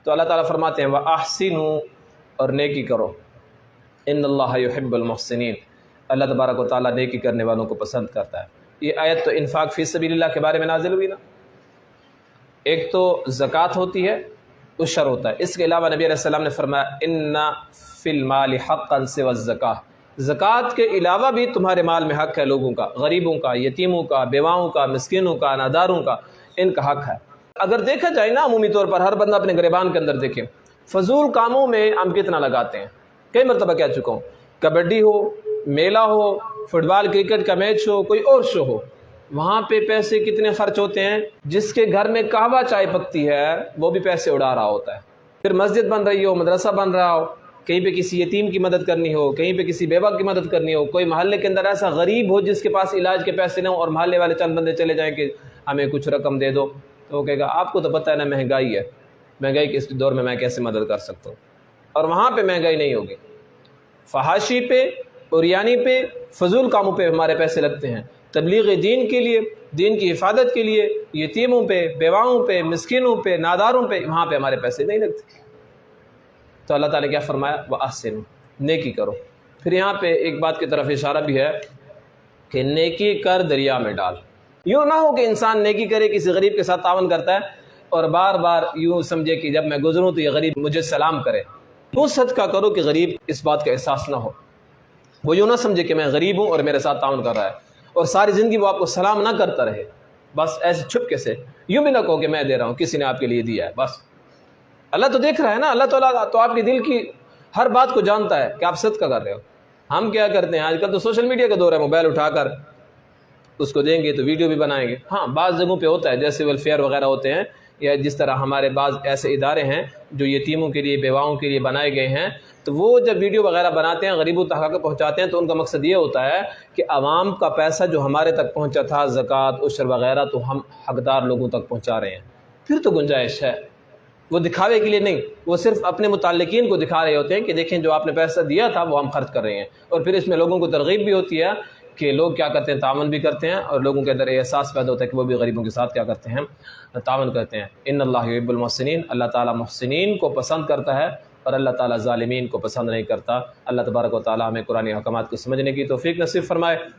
تو اللہ تعالیٰ فرماتے ہیں وَأَحْسِنُوا، اور نیکی کرو، ان اللہ یحب المحسنین، اللہ تبارک و تعالیٰ نیکی کرنے والوں کو پسند کرتا ہے۔ یہ آیت تو انفاق فی سبیل اللہ کے بارے میں نازل ہوئی نا۔ ایک تو زکوٰۃ ہوتی ہے، عشر ہوتا ہے، اس کے علاوہ نبی علیہ السلام نے فرمایا ان فی المال حقا سوی الزکاۃ، زکوٰۃ کے علاوہ بھی تمہارے مال میں حق ہے لوگوں کا، غریبوں کا، یتیموں کا، بیواؤں کا، مسکینوں کا، ناداروں کا، ان کا حق ہے۔ اگر دیکھا جائے نا عمومی طور پر ہر بندہ اپنے گریبان کے اندر دیکھے، فضول کاموں میں ہم کتنا لگاتے ہیں۔ کئی مرتبہ کہہ چکا ہوں، کبڈی ہو، میلہ ہو، فٹ بال کرکٹ کا میچ ہو، کوئی اور شو ہو، وہاں پہ پیسے کتنے خرچ ہوتے ہیں۔ جس کے گھر میں قہوہ چائے پکتی ہے وہ بھی پیسے اڑا رہا ہوتا ہے۔ پھر مسجد بن رہی ہو، مدرسہ بن رہا ہو، کہیں پہ کسی یتیم کی مدد کرنی ہو، کہیں پہ کسی بیوہ کی مدد کرنی ہو، کوئی محلے کے اندر ایسا غریب ہو جس کے پاس علاج کے پیسے نہ ہوں، اور محلے والے چند بندے چلے جائیں کہ ہمیں کچھ رقم دے دو، تو وہ کہے گا آپ کو تو پتہ ہے نا مہنگائی ہے، مہنگائی کے اس دور میں میں کیسے مدد کر سکتا ہوں۔ اور وہاں پہ مہنگائی نہیں ہوگی، فحاشی پہ، عریانی پہ، فضول کاموں پہ ہمارے پیسے لگتے ہیں۔ تبلیغ دین کے لیے، دین کی حفاظت کے لیے، یتیموں پہ، بیواؤں پہ، مسکینوں پہ، ناداروں پہ، وہاں پہ ہمارے پیسے نہیں لگتے۔ تو اللہ تعالیٰ نے کیا فرمایا؟ وَأَحْسِنُوا، نیکی کرو۔ پھر یہاں پہ ایک بات کی طرف اشارہ بھی ہے کہ نیکی کر دریا میں ڈال۔ یوں نہ ہو کہ انسان نیکی کرے، کسی غریب کے ساتھ تعاون کرتا ہے اور بار بار یوں سمجھے کہ جب میں گزروں تو یہ غریب مجھے سلام کرے۔ وہ صدقہ کرو کہ غریب اس بات کا احساس نہ ہو، وہ یوں نہ سمجھے کہ میں غریب ہوں اور میرے ساتھ تعاون کر رہا ہے، اور ساری زندگی وہ آپ کو سلام نہ کرتا رہے، بس ایسے چھپکے سے۔ یوں بھی نہ کہو کہ میں دے رہا ہوں، کسی نے آپ کے لیے دیا ہے، بس اللہ تو دیکھ رہا ہے نا، اللہ تعالیٰ تو آپ کے دل کی ہر بات کو جانتا ہے کہ آپ صدقہ کر رہے ہو۔ ہم کیا کرتے ہیں آج کل تو سوشل میڈیا کا دور ہے، موبائل اٹھا کر اس کو دیں گے تو ویڈیو بھی بنائیں گے۔ ہاں بعض جگہوں پہ ہوتا ہے، جیسے ویلفیئر وغیرہ ہوتے ہیں، یا جس طرح ہمارے بعض ایسے ادارے ہیں جو یتیموں کے لیے، بیواؤں کے لیے بنائے گئے ہیں، تو وہ جب ویڈیو وغیرہ بناتے ہیں، غریبوں تک پہنچاتے ہیں، تو ان کا مقصد یہ ہوتا ہے کہ عوام کا پیسہ جو ہمارے تک پہنچا تھا، زکوٰۃ، عشر وغیرہ، تو ہم حقدار لوگوں تک پہنچا رہے ہیں۔ پھر تو گنجائش ہے، وہ دکھاوے کے لیے نہیں، وہ صرف اپنے متعلقین کو دکھا رہے ہوتے ہیں کہ دیکھیں جو آپ نے پیسہ دیا تھا وہ ہم خرچ کر رہے ہیں۔ اور پھر اس میں لوگوں کو ترغیب بھی ہوتی ہے کہ لوگ کیا کرتے ہیں، تعاون بھی کرتے ہیں، اور لوگوں کے اندر احساس پیدا ہوتا ہے کہ وہ بھی غریبوں کے ساتھ کیا کرتے ہیں، تعاون کرتے ہیں۔ ان اللہ یحب المحسنین، اللہ تعالیٰ محسنین کو پسند کرتا ہے، اور اللہ تعالیٰ ظالمین کو پسند نہیں کرتا۔ اللہ تبارک و تعالیٰ ہمیں قرآن احکامات کو سمجھنے کی توفیق نصیب فرمائے۔